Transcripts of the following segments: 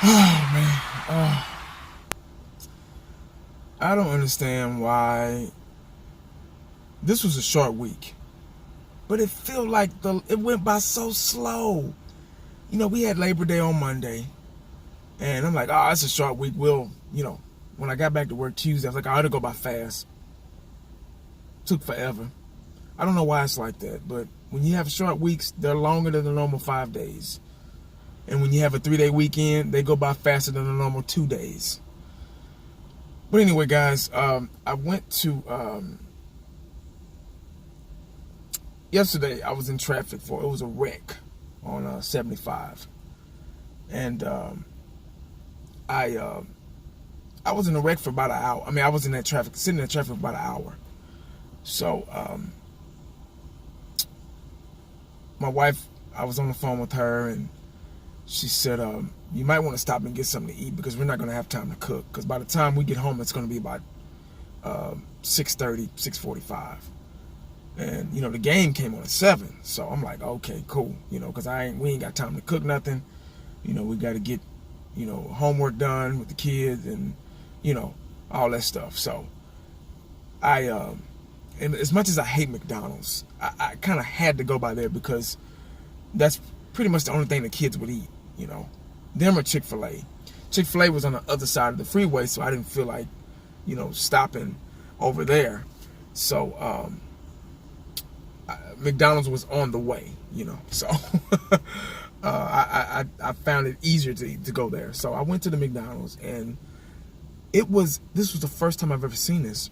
Oh man, I don't understand why this was a short week, but it felt like it went by so slow. We had Labor Day on Monday, and I'm like, oh, it's a short week. When I got back to work Tuesday, I was like, oh, it'll go by fast. Took forever. I don't know why it's like that, but when you have short weeks, they're longer than the normal 5 days. And when you have a 3-day weekend, they go by faster than the normal 2 days. But anyway, guys, I went to yesterday. I was in traffic it was a wreck on 75, and I was in a wreck for about an hour. I mean, I was in that traffic, sitting in that traffic for about an hour. So my wife, I was on the phone with her, and she said, you might want to stop and get something to eat because we're not going to have time to cook. Because by the time we get home, it's going to be about 6:30, 6:45. And, the game came on at 7. So I'm like, okay, cool. Because we ain't got time to cook nothing. We got to get, homework done with the kids and, all that stuff. So and as much as I hate McDonald's, I kind of had to go by there because that's pretty much the only thing the kids would eat, Them or Chick-fil-A. Chick-fil-A was on the other side of the freeway, so I didn't feel like, stopping over there. So McDonald's was on the way, So I found it easier to go there. So I went to the McDonald's, and this was the first time I've ever seen this.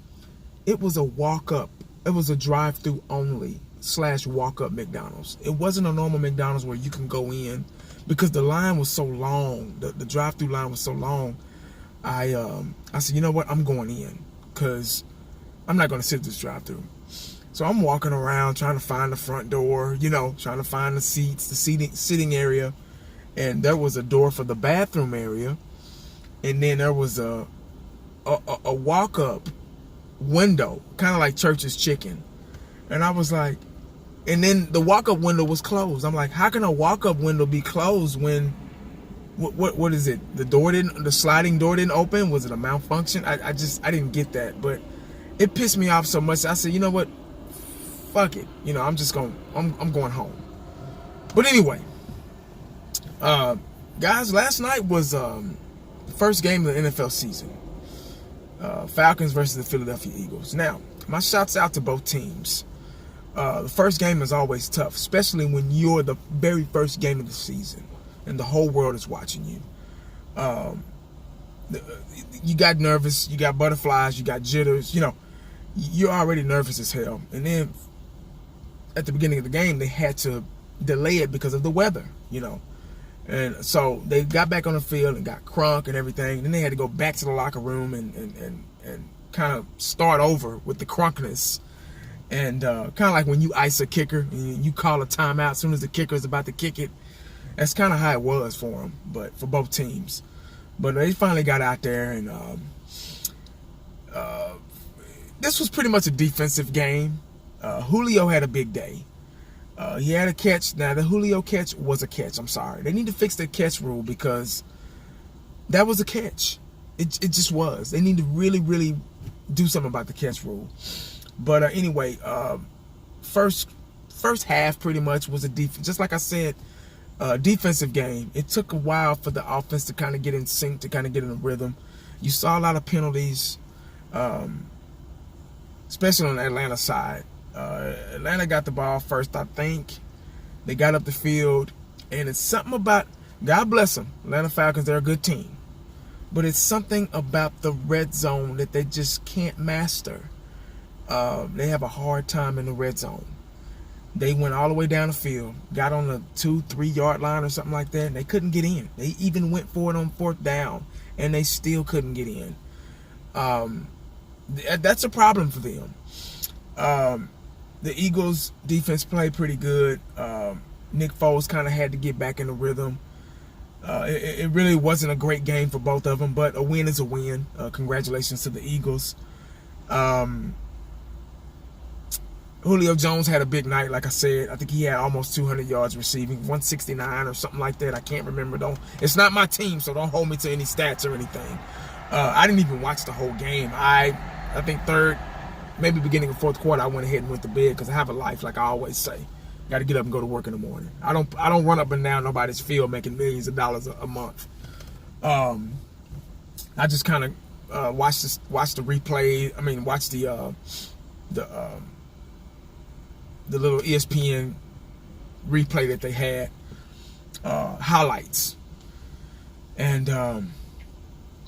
It was a walk-up. It was a drive-through only / walk-up McDonald's. It wasn't a normal McDonald's where you can go in because the line was so long. The drive-through line was so long. I said, you know what? I'm going in because I'm not going to sit this drive-through. So I'm walking around trying to find the front door, trying to find the seats, the sitting area. And there was a door for the bathroom area. And then there was a walk-up window, kind of like Church's Chicken. And I was like, and then the walk-up window was closed. I'm like, how can a walk-up window be closed when, what is it? The sliding door didn't open? Was it a malfunction? I didn't get that, but it pissed me off so much. I said, you know what? Fuck it. I'm going home. But anyway, guys, last night was the first game of the NFL season. Falcons versus the Philadelphia Eagles. Now, my shouts out to both teams. The first game is always tough, especially when you're the very first game of the season and the whole world is watching you. You got nervous, you got butterflies, you got jitters, you're already nervous as hell. And then at the beginning of the game, they had to delay it because of the weather, And so they got back on the field and got crunk and everything. Then they had to go back to the locker room and kind of start over with the crunkness. And kind of like when you ice a kicker and you call a timeout as soon as the kicker is about to kick it. That's kind of how it was for them, but for both teams. But they finally got out there, and this was pretty much a defensive game. Julio had a big day. He had a catch. Now, the Julio catch was a catch. I'm sorry. They need to fix the catch rule because that was a catch. It just was. They need to really, really do something about the catch rule. But anyway, first half pretty much was a defense. Just like I said, defensive game. It took a while for the offense to kind of get in sync, to kind of get in a rhythm. You saw a lot of penalties, especially on the Atlanta side. Atlanta got the ball first, I think. They got up the field, and it's something about, God bless them, Atlanta Falcons, they're a good team. But it's something about the red zone that they just can't master. They have a hard time in the red zone. They went all the way down the field, got on the 2-3 yard line or something like that, and they couldn't get in. They even went for it on 4th down, and they still couldn't get in. That's a problem for them. The Eagles' defense played pretty good. Nick Foles kind of had to get back in the rhythm. It really wasn't a great game for both of them, but a win is a win. Congratulations to the Eagles. Julio Jones had a big night, like I said. I think he had almost 200 yards receiving, 169 or something like that. I can't remember. It's not my team, so don't hold me to any stats or anything. I didn't even watch the whole game. I think third, maybe beginning of fourth quarter, I went ahead and went to bed because I have a life, like I always say. Got to get up and go to work in the morning. I don't run up and down nobody's field making millions of dollars a month. I just kind of watch the replay. I mean, watch the little ESPN replay that they had, highlights, and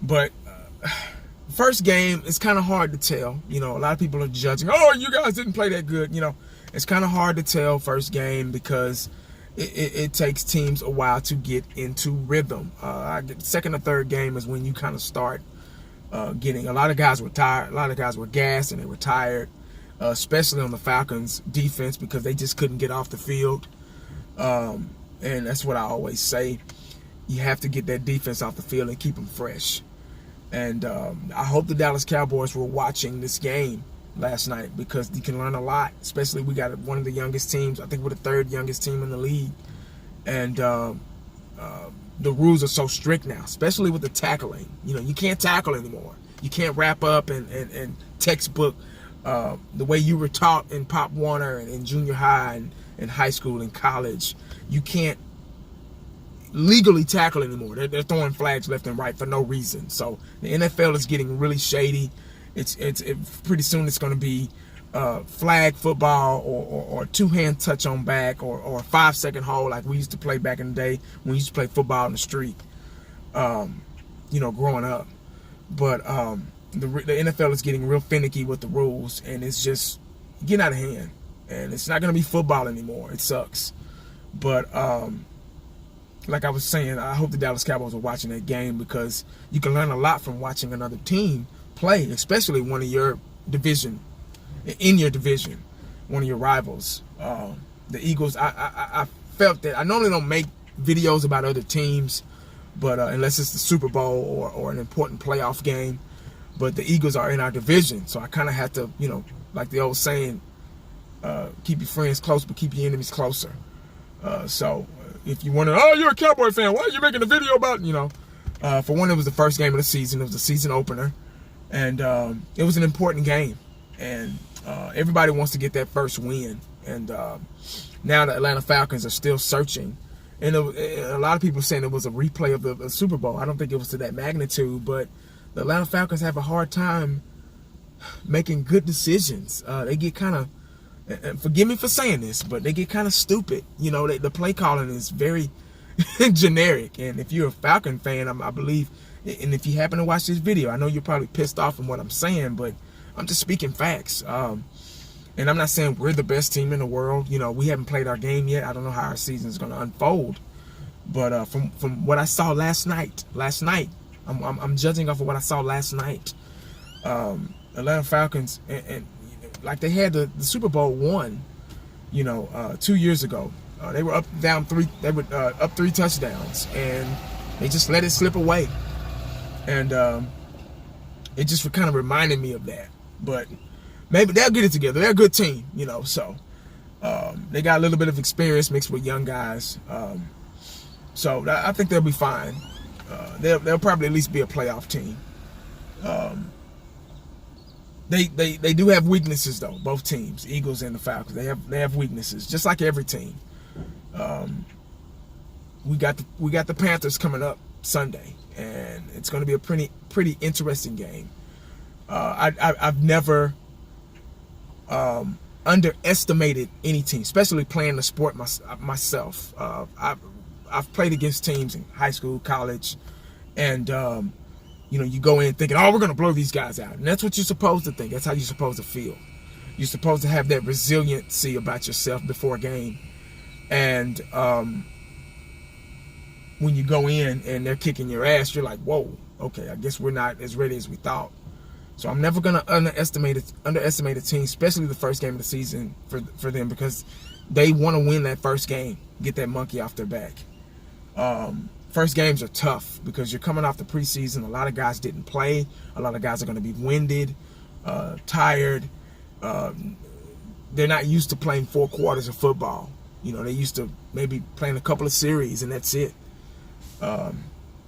but first game, it's kind of hard to tell. You know, a lot of people are judging. Oh, you guys didn't play that good. You know, it's kind of hard to tell first game because it takes teams a while to get into rhythm. Second or third game is when you kind of start getting. A lot of guys were tired. A lot of guys were gassed and they were tired. Especially on the Falcons defense because they just couldn't get off the field. And that's what I always say. You have to get that defense off the field and keep them fresh. And I hope the Dallas Cowboys were watching this game last night because you can learn a lot. Especially we got one of the youngest teams. I think we're the third youngest team in the league. And the rules are so strict now, especially with the tackling. You know, you can't tackle anymore. You can't wrap up and textbook the way you were taught in Pop Warner and in junior high and high school and college. You can't legally tackle anymore. They're throwing flags left and right for no reason. So the NFL is getting really shady. It's pretty soon it's going to be flag football or two-hand touch on back or a 5-second hold like we used to play back in the day when we used to play football in the street, you know, growing up. But the NFL is getting real finicky with the rules, and it's just getting out of hand. And it's not going to be football anymore. It sucks. But like I was saying, I hope the Dallas Cowboys are watching that game because you can learn a lot from watching another team play, especially one of your division, in your division, one of your rivals. The Eagles, I felt that I normally don't make videos about other teams, but unless it's the Super Bowl or an important playoff game. But the Eagles are in our division, so I kind of have to, you know, like the old saying, keep your friends close, but keep your enemies closer. So if you wonder, oh, you're a Cowboy fan, why are you making a video about, you know, for one, it was the first game of the season. It was the season opener, and it was an important game, and everybody wants to get that first win. And now the Atlanta Falcons are still searching, and a lot of people saying it was a replay of the Super Bowl. I don't think it was to that magnitude, but the Atlanta Falcons have a hard time making good decisions. They get kind of, and forgive me for saying this, but they get kind of stupid. You know, the play calling is very generic. And if you're a Falcon fan, I believe, and if you happen to watch this video, I know you're probably pissed off from what I'm saying, but I'm just speaking facts. And I'm not saying we're the best team in the world. You know, we haven't played our game yet. I don't know how our season is going to unfold. But from what I saw last night, I'm judging off of what I saw last night. Atlanta Falcons, and like they had the Super Bowl won, you know, 2 years ago. They were up 3 touchdowns, and they just let it slip away. And it just kind of reminded me of that. But maybe they'll get it together. They're a good team, you know. So they got a little bit of experience mixed with young guys. So I think they'll be fine. They'll probably at least be a playoff team. They do have weaknesses though. Both teams, Eagles and the Falcons, they have weaknesses, just like every team. We got the Panthers coming up Sunday, and it's going to be a pretty interesting game. I've never underestimated any team, especially playing the sport myself. I've played against teams in high school, college, and you know, you go in thinking, oh, we're going to blow these guys out. And that's what you're supposed to think. That's how you're supposed to feel. You're supposed to have that resiliency about yourself before a game. And when you go in and they're kicking your ass, you're like, whoa, okay, I guess we're not as ready as we thought. So I'm never going to underestimate a team, especially the first game of the season for them, because they want to win that first game, get that monkey off their back. First games are tough because you're coming off the preseason. A lot of guys didn't play. A lot of guys are going to be winded, tired. they're not used to playing 4 quarters of football. You know, they used to maybe playing a couple of series and that's it.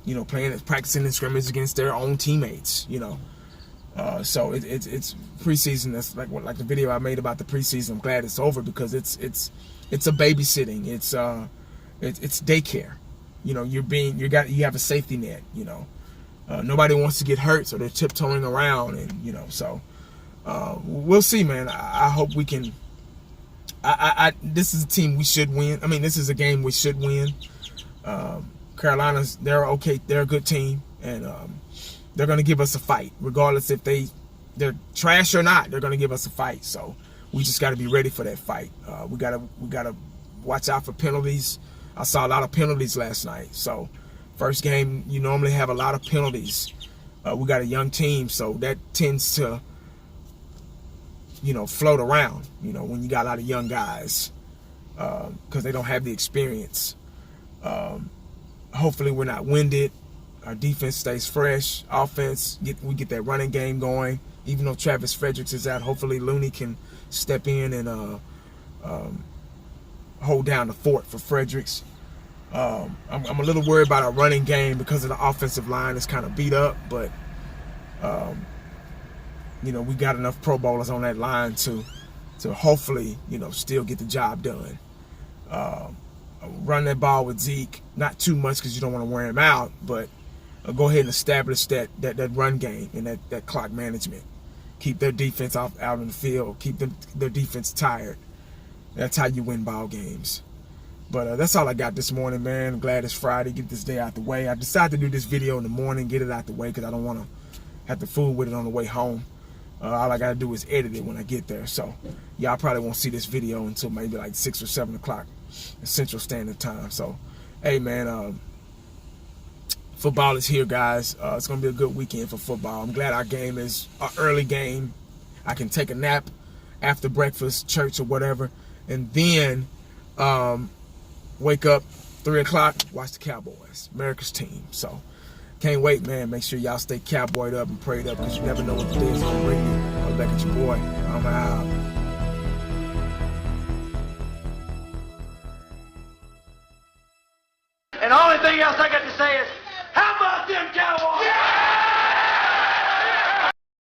You know, practicing in scrimmage against their own teammates. You know, so it's preseason. That's like the video I made about the preseason. I'm glad it's over because it's a babysitting. It's daycare. You know, you have a safety net. You know, nobody wants to get hurt, so they're tiptoeing around, and you know, so we'll see, man. I hope we can. This is a team we should win. I mean, this is a game we should win. Carolina's, they're okay. They're a good team, and they're going to give us a fight, regardless if they're trash or not. They're going to give us a fight. So we just got to be ready for that fight. We gotta watch out for penalties. I saw a lot of penalties last night. So first game, you normally have a lot of penalties. We got a young team, so that tends to, you know, float around. You know, when you got a lot of young guys, because they don't have the experience. Hopefully we're not winded. Our defense stays fresh. Offense, we get that running game going. Even though Travis Fredericks is out, hopefully Looney can step in and hold down the fort for Fredericks. I'm a little worried about our running game because of the offensive line is kind of beat up, but you know, we got enough Pro Bowlers on that line to hopefully, you know, still get the job done. Run that ball with Zeke, not too much because you don't want to wear him out, but go ahead and establish that run game and that clock management. Keep their defense out in the field. Keep their defense tired. That's how you win ball games. But that's all I got this morning, man. I'm glad it's Friday. Get this day out the way. I decided to do this video in the morning, get it out the way because I don't want to have to fool with it on the way home. All I got to do is edit it when I get there. So y'all probably won't see this video until maybe like 6 or 7 o'clock Central Standard Time. So, hey, man, football is here, guys. It's going to be a good weekend for football. I'm glad our game is an early game. I can take a nap after breakfast, church, or whatever, and then wake up 3 o'clock, watch the Cowboys, America's team. So, can't wait, man. Make sure y'all stay cowboyed up and prayed up because you never know what the day is going to bring you. I'm back at your boy. I'm out. And the only thing else I got to